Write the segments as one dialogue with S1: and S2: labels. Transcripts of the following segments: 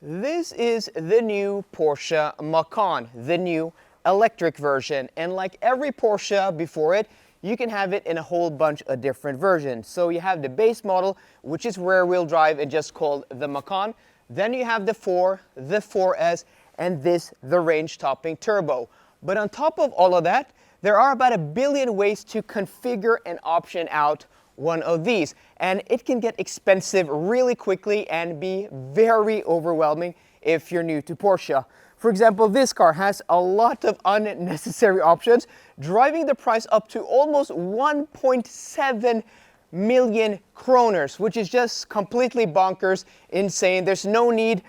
S1: This is the new Porsche Macan, the new electric version. And like every Porsche before it, you can have it in a whole bunch of different versions. So you have the base model, which is rear-wheel drive and just called the Macan. Then you have the 4, the 4S, and this, the range-topping turbo. But on top of all of that, there are about 1 billion ways to configure and option out one of these, and it can get expensive really quickly and be very overwhelming if you're new to Porsche. For example, this car has a lot of unnecessary options, driving the price up to almost 1.7 million kroners, which is just completely bonkers, insane. There's no need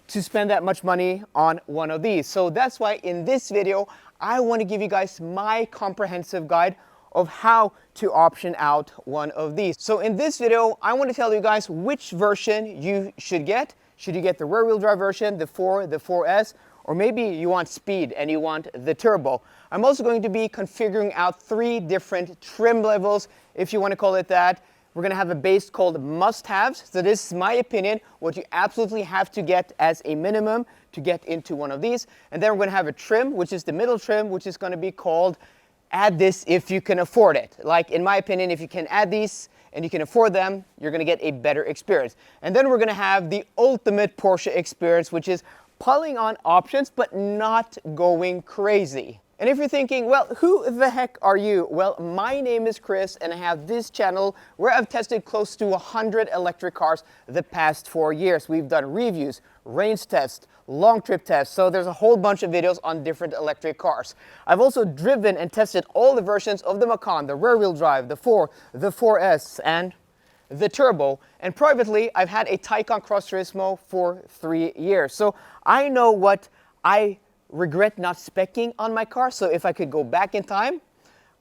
S1: to spend that much money on one of these. So that's why in this video, I want to give you guys my comprehensive guide of how to option out one of these. So in this video, I want to tell you guys which version you should get. Should you get the rear-wheel drive version, the 4, the 4S, or maybe you want speed and you want the turbo. I'm also going to be configuring out 3 different trim levels, if you want to call it that. We're going to have a base called must-haves. So this is my opinion, what you absolutely have to get as a minimum to get into one of these. And then we're going to have a trim, which is the middle trim, which is going to be called add this if you can afford it. Like in my opinion, if you can add these and you can afford them, you're going to get a better experience. And then we're going to have the ultimate Porsche experience, which is piling on options but not going crazy. And if you're thinking, well, who the heck are you? Well, my name is Chris and I have this channel where I've tested close to 100 electric cars the past 4 years. We've done reviews, range tests, long trip tests, so there's a whole bunch of videos on different electric cars. I've also driven and tested all the versions of the Macan, the rear-wheel drive, the 4, the 4S, and the turbo. And privately, I've had a Taycan Cross Turismo for 3 years. So I know what I regret not speccing on my car. So if I could go back in time,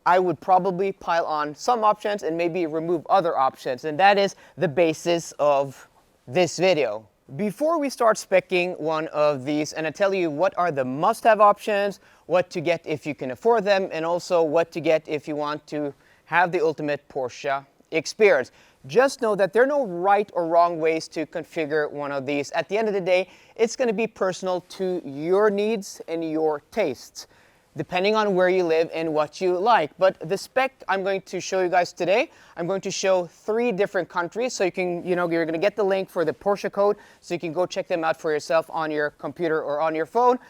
S1: I would probably pile on some options and maybe remove other options. And that is the basis of this video. Before we start speccing one of these, and I tell you what are the must-have options, what to get if you can afford them, and also what to get if you want to have the ultimate Porsche experience. Just know that there are no right or wrong ways to configure one of these. At the end of the day, it's going to be personal to your needs and your tastes, depending on where you live and what you like. But the spec I'm going to show you guys today, I'm going to show 3 different countries. So you can, you're going to get the link for the Porsche code, so you can go check them out for yourself on your computer or on your phone.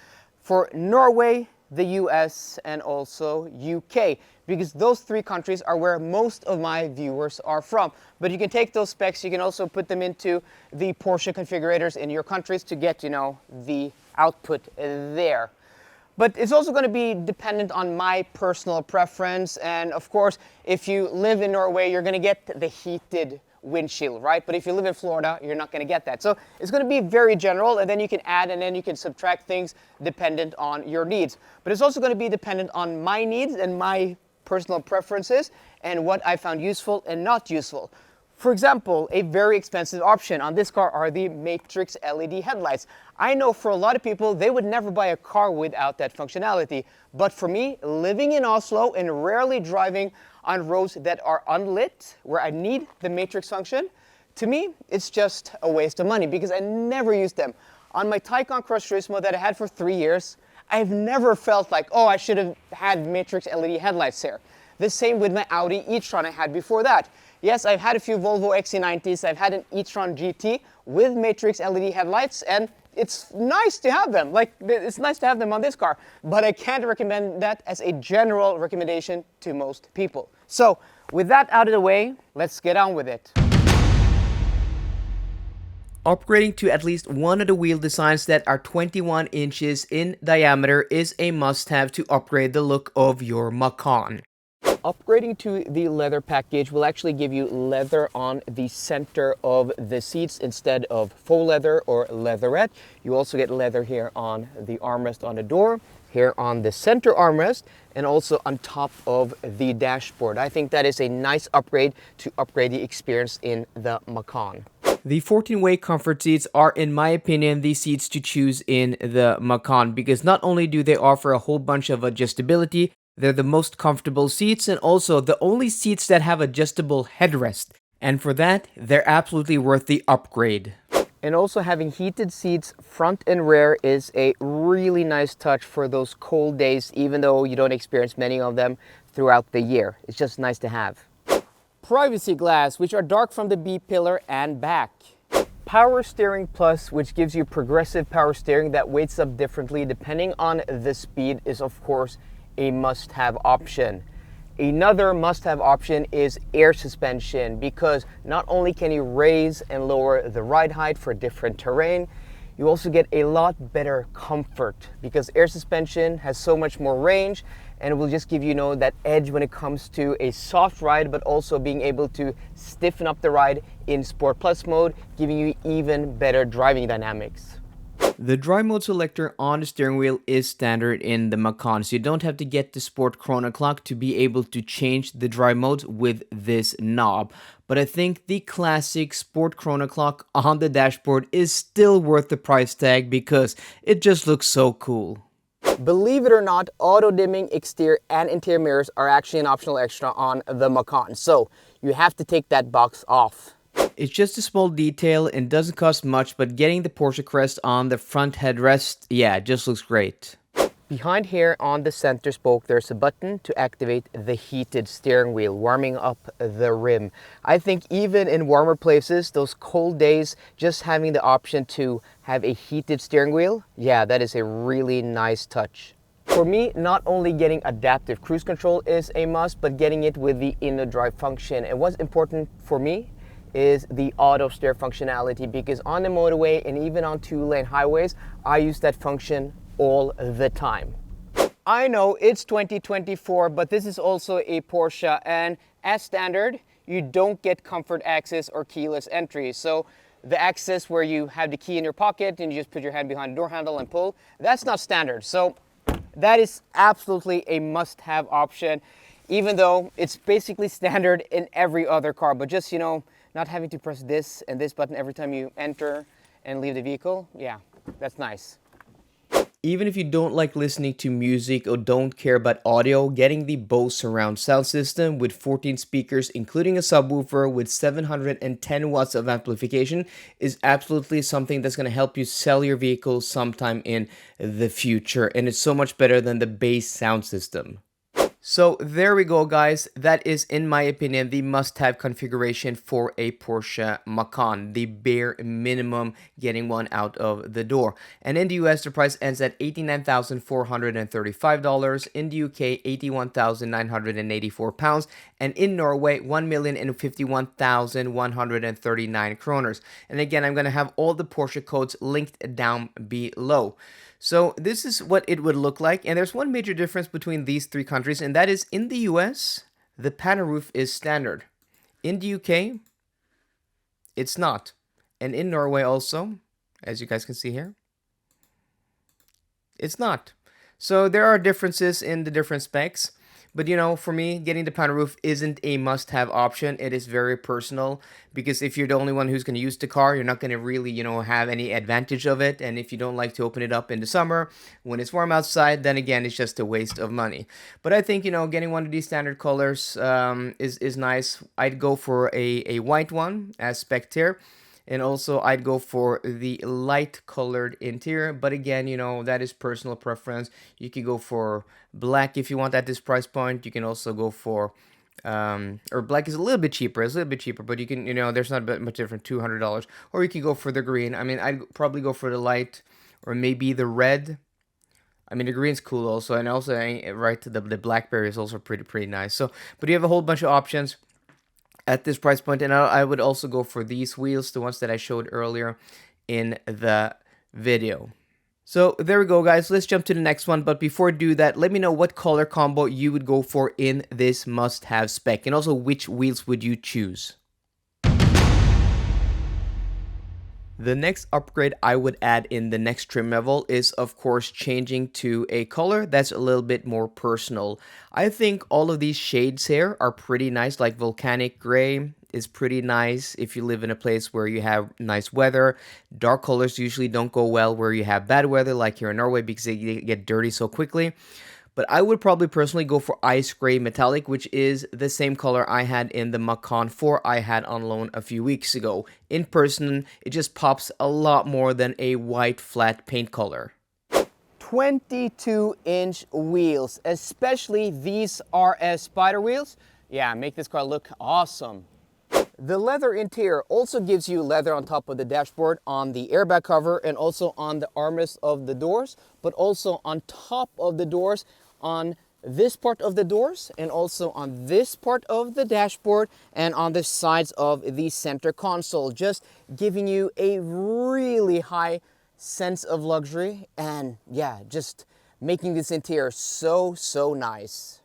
S1: For Norway, the US, and also UK, because those 3 countries are where most of my viewers are from. But you can take those specs, you can also put them into the Porsche configurators in your countries to get, the output there. But it's also going to be dependent on my personal preference. And of course, if you live in Norway, you're going to get the heated windshield, right? But if you live in Florida, you're not going to get that. So it's going to be very general, and then you can add and then you can subtract things dependent on your needs. But it's also going to be dependent on my needs and my personal preferences and what I found useful and not useful. For example, a very expensive option on this car are the Matrix LED headlights. I know for a lot of people, they would never buy a car without that functionality. But for me, living in Oslo and rarely driving on roads that are unlit, where I need the Matrix function, to me, it's just a waste of money because I never use them. On my Taycan Cross Turismo that I had for 3 years, I've never felt like, oh, I should have had Matrix LED headlights here. The same with my Audi e-tron I had before that. Yes, I've had a few Volvo XC90s, I've had an e-tron GT with Matrix LED headlights, and it's nice to have them. Like, it's nice to have them on this car, but I can't recommend that as a general recommendation to most people. So, with that out of the way, let's get on with it. Upgrading to at least one of the wheel designs that are 21 inches in diameter is a must-have to upgrade the look of your Macan. Upgrading to the leather package will actually give you leather on the center of the seats instead of faux leather or leatherette. You also get leather here on the armrest on the door, here on the center armrest, and also on top of the dashboard. I think that is a nice upgrade to upgrade the experience in the Macan. The 14-way comfort seats are, in my opinion, the seats to choose in the Macan because not only do they offer a whole bunch of adjustability, they're the most comfortable seats and also the only seats that have adjustable headrest. And for that, they're absolutely worth the upgrade. And also having heated seats front and rear is a really nice touch for those cold days, even though you don't experience many of them throughout the year. It's just nice to have. Privacy glass, which are dark from the B-pillar and back. Power steering plus, which gives you progressive power steering that weights up differently depending on the speed, is of course a must-have option. Another must-have option is air suspension, because not only can you raise and lower the ride height for different terrain, you also get a lot better comfort because air suspension has so much more range and will just give you, that edge when it comes to a soft ride, but also being able to stiffen up the ride in Sport Plus mode, giving you even better driving dynamics. The drive mode selector on the steering wheel is standard in the Macan, so you don't have to get the Sport Chrono Clock to be able to change the drive modes with this knob. But I think the classic Sport Chrono Clock on the dashboard is still worth the price tag because it just looks so cool. Believe it or not, auto dimming exterior and interior mirrors are actually an optional extra on the Macan, so you have to take that box off. It's just a small detail and doesn't cost much, but getting the Porsche crest on the front headrest, yeah, it just looks great. Behind here on the center spoke, there's a button to activate the heated steering wheel, warming up the rim. I think even in warmer places, those cold days, just having the option to have a heated steering wheel, yeah, that is a really nice touch. For me, not only getting adaptive cruise control is a must, but getting it with the InnoDrive function. And what's important for me is the auto steer functionality, because on the motorway and even on 2-lane highways, I use that function all the time. I know it's 2024, but this is also a Porsche, and as standard, you don't get comfort access or keyless entry. So the access where you have the key in your pocket and you just put your hand behind the door handle and pull, that's not standard. So that is absolutely a must-have option, even though it's basically standard in every other car. But just, not having to press this and this button every time you enter and leave the vehicle, yeah, that's nice. Even if you don't like listening to music or don't care about audio, getting the Bose surround sound system with 14 speakers, including a subwoofer with 710 watts of amplification, is absolutely something that's going to help you sell your vehicle sometime in the future. And it's so much better than the base sound system. So there we go, guys. That is, in my opinion, the must-have configuration for a Porsche Macan, the bare minimum getting one out of the door. And in the US, the price ends at $89,435. In the UK, £81,984. And in Norway, 1,051,139 kroners. And again, I'm going to have all the Porsche codes linked down below. So this is what it would look like, and there's one major difference between these three countries, and that is in the US, the panel roof is standard. In the UK, it's not. And in Norway also, as you guys can see here, it's not. So there are differences in the different specs. But for me, getting the panel roof isn't a must-have option. It is very personal, because if you're the only one who's going to use the car, you're not going to really, have any advantage of it. And if you don't like to open it up in the summer when it's warm outside, then again, it's just a waste of money. But I think, getting one of these standard colors is nice. I'd go for a white one as spec here. And also, I'd go for the light colored interior. But again, that is personal preference. You could go for black if you want at this price point. You can also go for, or black is a little bit cheaper. It's a little bit cheaper, but you can, there's not much different, $200. Or you could go for the green. I mean, I'd probably go for the light or maybe the red. I mean, the green's cool also. And also, right, the blackberry is also pretty nice. So, but you have a whole bunch of options at this price point, and I would also go for these wheels, the ones that I showed earlier in the video. So there we go, guys. Let's jump to the next one, but before I do that, let me know what color combo you would go for in this must-have spec, and also which wheels would you choose. The next upgrade I would add in the next trim level is, of course, changing to a color that's a little bit more personal. I think all of these shades here are pretty nice, like volcanic gray is pretty nice if you live in a place where you have nice weather. Dark colors usually don't go well where you have bad weather, like here in Norway, because they get dirty so quickly.
S2: but I would probably personally go for ice gray metallic, which is the same color I had in the Macan 4 I had on loan a few weeks ago. In person, it just pops a lot more than a white flat paint color.
S1: 22-inch wheels, especially these RS Spider wheels. Yeah, make this car look awesome. The leather interior also gives you leather on top of the dashboard, on the airbag cover, and also on the armrest of the doors, but also on top of the doors, on this part of the doors, and also on this part of the dashboard, and on the sides of the center console, just giving you a really high sense of luxury, and yeah, just making this interior so nice.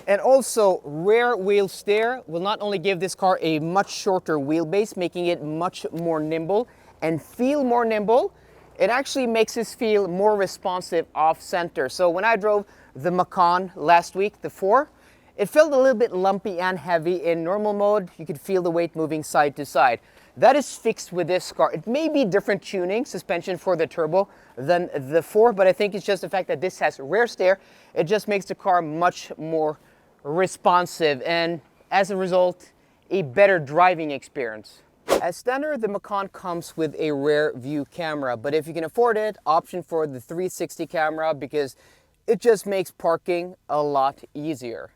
S1: And also, rear wheel steer will not only give this car a much shorter wheelbase, making it much more nimble and feel more nimble, it actually makes us feel more responsive off center. So when I drove the Macan last week, the 4, it felt a little bit lumpy and heavy in normal mode. You could feel the weight moving side to side. That is fixed with this car. It may be different tuning, suspension for the turbo than the 4, but I think it's just the fact that this has rear steer. It just makes the car much more responsive and as a result, a better driving experience. As standard, the Macan comes with a rear view camera, but if you can afford it, option for the 360 camera because it just makes parking a lot easier.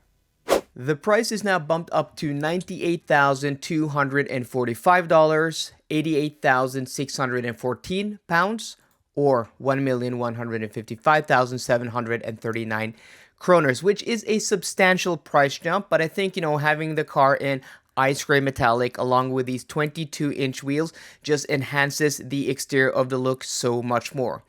S2: The price is now bumped up to $98,245, 88,614 pounds, or 1,155,739 kroners, which is a substantial price jump. But I think, having the car in ice gray metallic along with these 22-inch wheels just enhances the exterior of the look so much more.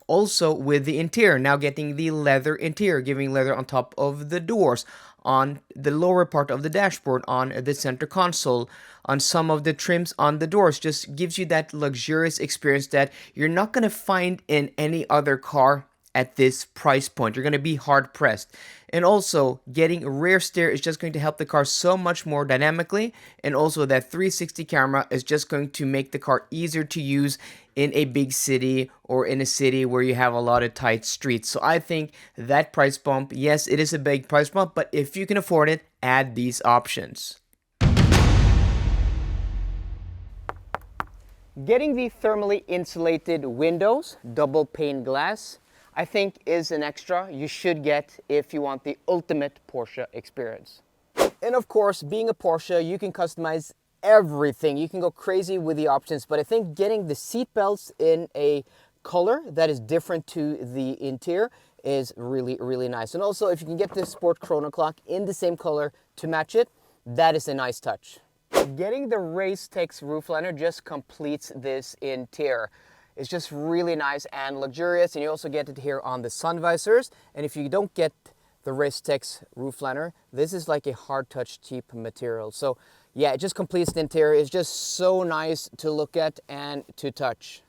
S2: Also with the interior, now getting the leather interior, giving leather on top of the doors, on the lower part of the dashboard, on the center console, on some of the trims on the doors, just gives you that luxurious experience that you're not going to find in any other car at this price point. You're going to be hard pressed. And also getting rear steer is just going to help the car so much more dynamically, and also that 360 camera is just going to make the car easier to use in a big city or in a city where you have a lot of tight streets. So I think that price bump, yes, it is a big price bump, but if you can afford it, add these options.
S1: Getting the thermally insulated windows, double pane glass, I think is an extra you should get if you want the ultimate Porsche experience. And of course, being a Porsche, you can customize everything. You can go crazy with the options, but I think getting the seat belts in a color that is different to the interior is really nice. And also, if you can get the sport chrono clock in the same color to match it, that is a nice touch. Getting the Race Tex roof liner just completes this interior. It's just really nice and luxurious, and you also get it here on the sun visors. And if you don't get the Race Tex roof liner, this is like a hard touch cheap material. So yeah, it just completes the interior. It's just so nice to look at and to touch.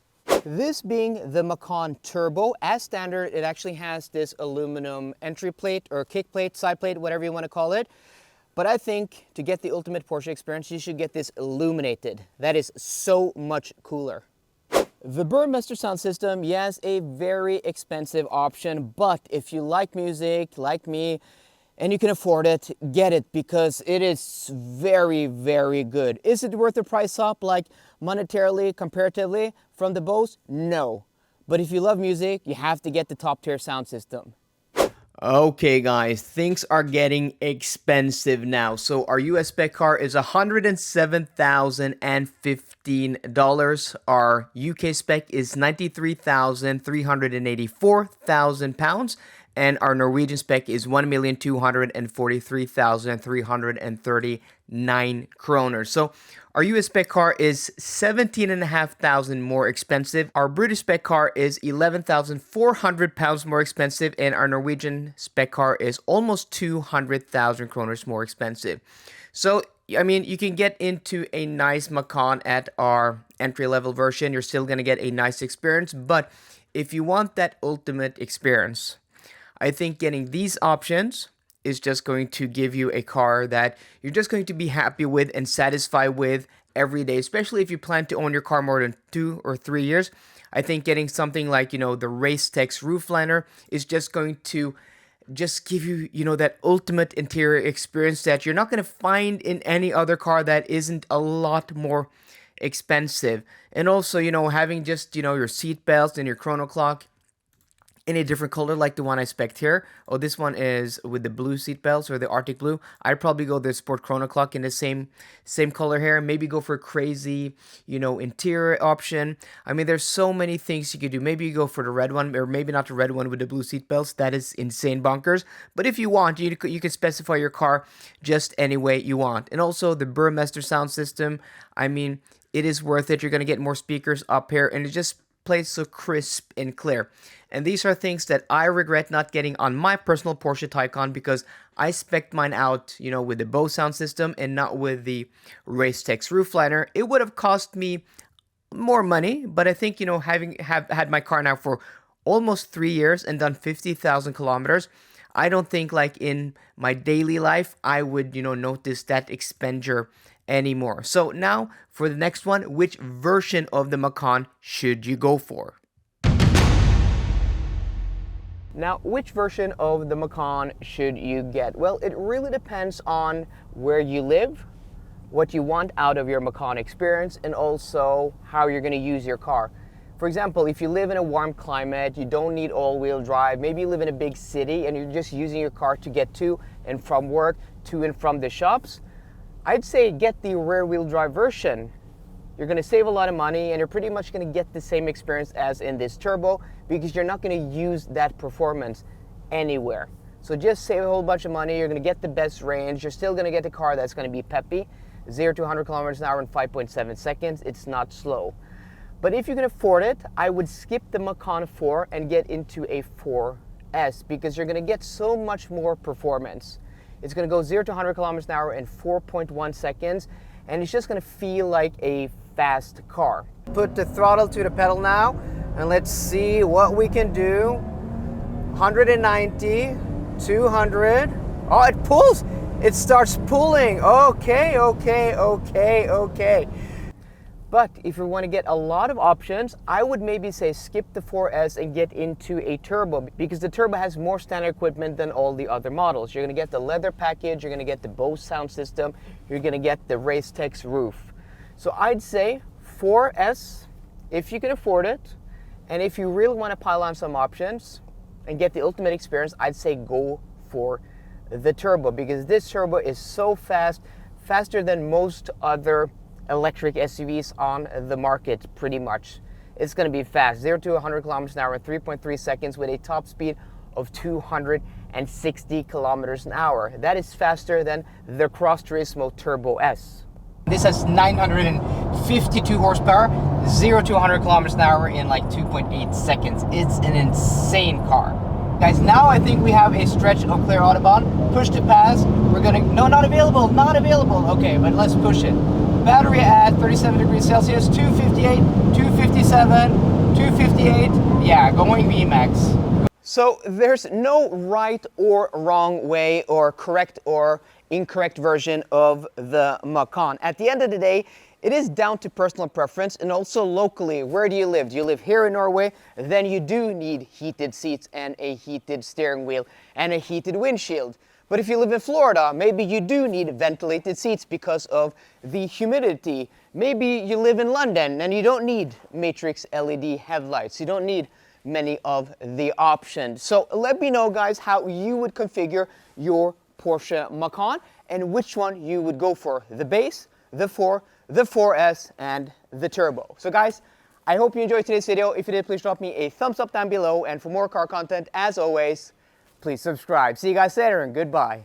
S1: This being the Macan Turbo, as standard, it actually has this aluminum entry plate or kick plate, side plate, whatever you want to call it. But I think to get the ultimate Porsche experience, you should get this illuminated. That is so much cooler. The Burmester sound system, yes, a very expensive option, but if you like music, like me, and you can afford it, get it, because it is very good. Is it worth the price up, like monetarily, comparatively, from the Bose? No. But if you love music, you have to get the top tier sound system.
S2: Okay guys, things are getting expensive now. So our US spec car is $107,015. Our UK spec is 93,384,000 pounds. And our Norwegian spec is 1,243,339 kroner. So our US spec car is 17,500 more expensive. Our British spec car is 11,400 pounds more expensive. And our Norwegian spec car is almost 200,000 kroners more expensive. So, I mean, you can get into a nice Macan at our entry-level version. You're still going to get a nice experience. But if you want that ultimate experience, I think getting these options is just going to give you a car that you're just going to be happy with and satisfied with every day, especially if you plan to own your car more than 2 or 3 years. I think getting something like, the Race Tex roof liner is just going to just give you, that ultimate interior experience that you're not going to find in any other car that isn't a lot more expensive. And also, having just, your seat belts and your chrono clock in a different color like the one I spec'd here. Oh, this one is with the blue seat belts or the Arctic blue. I'd probably go the Sport Chrono Clock in the same color here. Maybe go for a crazy, interior option. I mean, there's so many things you could do. Maybe you go for the red one, or maybe not the red one with the blue seat belts. That is insane bonkers. But if you want, you can specify your car just any way you want. And also the Burmester sound system. I mean, it is worth it. You're gonna get more speakers up here, and it just plays so crisp and clear. And these are things that I regret not getting on my personal Porsche Taycan, because I spec'd mine out, with the Bose sound system and not with the Racetex roofliner. It would have cost me more money, but I think, having had my car now for almost 3 years and done 50,000 kilometers, I don't think like in my daily life I would, notice that expenditure anymore. So now for the next one, which version of the Macan should you go for?
S1: Now, which version of the Macan should you get? Well, it really depends on where you live, what you want out of your Macan Experience, and also how you're going to use your car. For example, if you live in a warm climate, you don't need all-wheel drive, maybe you live in a big city and you're just using your car to get to and from work, to and from the shops, I'd say get the rear-wheel drive version. You're going to save a lot of money and you're pretty much going to get the same experience as in this turbo, because you're not going to use that performance anywhere. So just save a whole bunch of money. You're going to get the best range. You're still going to get a car that's going to be peppy. 0 to 100 kilometers an hour in 5.7 seconds. It's not slow. But if you can afford it, I would skip the Macan 4 and get into a 4S, because you're going to get so much more performance. It's going to go 0 to 100 kilometers an hour in 4.1 seconds, and it's just going to feel like a fast car. Put the throttle to the pedal now, and let's see what we can do. 190, 200. Oh, it pulls. It starts pulling. Okay. But if you want to get a lot of options, I would maybe say skip the 4S and get into a turbo, because the turbo has more standard equipment than all the other models. You're going to get the leather package, you're going to get the Bose sound system, you're going to get the Racetex roof. So I'd say 4S if you can afford it, and if you really want to pile on some options and get the ultimate experience, I'd say go for the turbo, because this turbo is so fast, faster than most other electric SUVs on the market pretty much. It's going to be fast, 0 to 100 kilometers an hour in 3.3 seconds with a top speed of 260 kilometers an hour. That is faster than the Cross Turismo Turbo S. This has 952 horsepower, 0 to 100 kilometers an hour in like 2.8 seconds. It's an insane car. Guys, now I think we have a stretch of clear Autobahn. Push to pass. We're gonna, no, not available. Okay, but let's push it. Battery at 37 degrees Celsius, 258, 257, 258. Yeah, going VMAX. So there's no right or wrong way or correct or incorrect version of the Macan. At the end of the day, it is down to personal preference, and also locally. Where do you live? Do you live here in Norway? Then you do need heated seats and a heated steering wheel and a heated windshield. But if you live in Florida, maybe you do need ventilated seats because of the humidity. Maybe you live in London and you don't need matrix LED headlights. You don't need many of the options. So let me know, guys, how you would configure your Porsche Macan and which one you would go for: the base, the 4, the 4S, and the turbo. So guys, I hope you enjoyed today's video. If you did, please drop me a thumbs up down below, and for more car content, as always, please subscribe. See you guys later, and goodbye.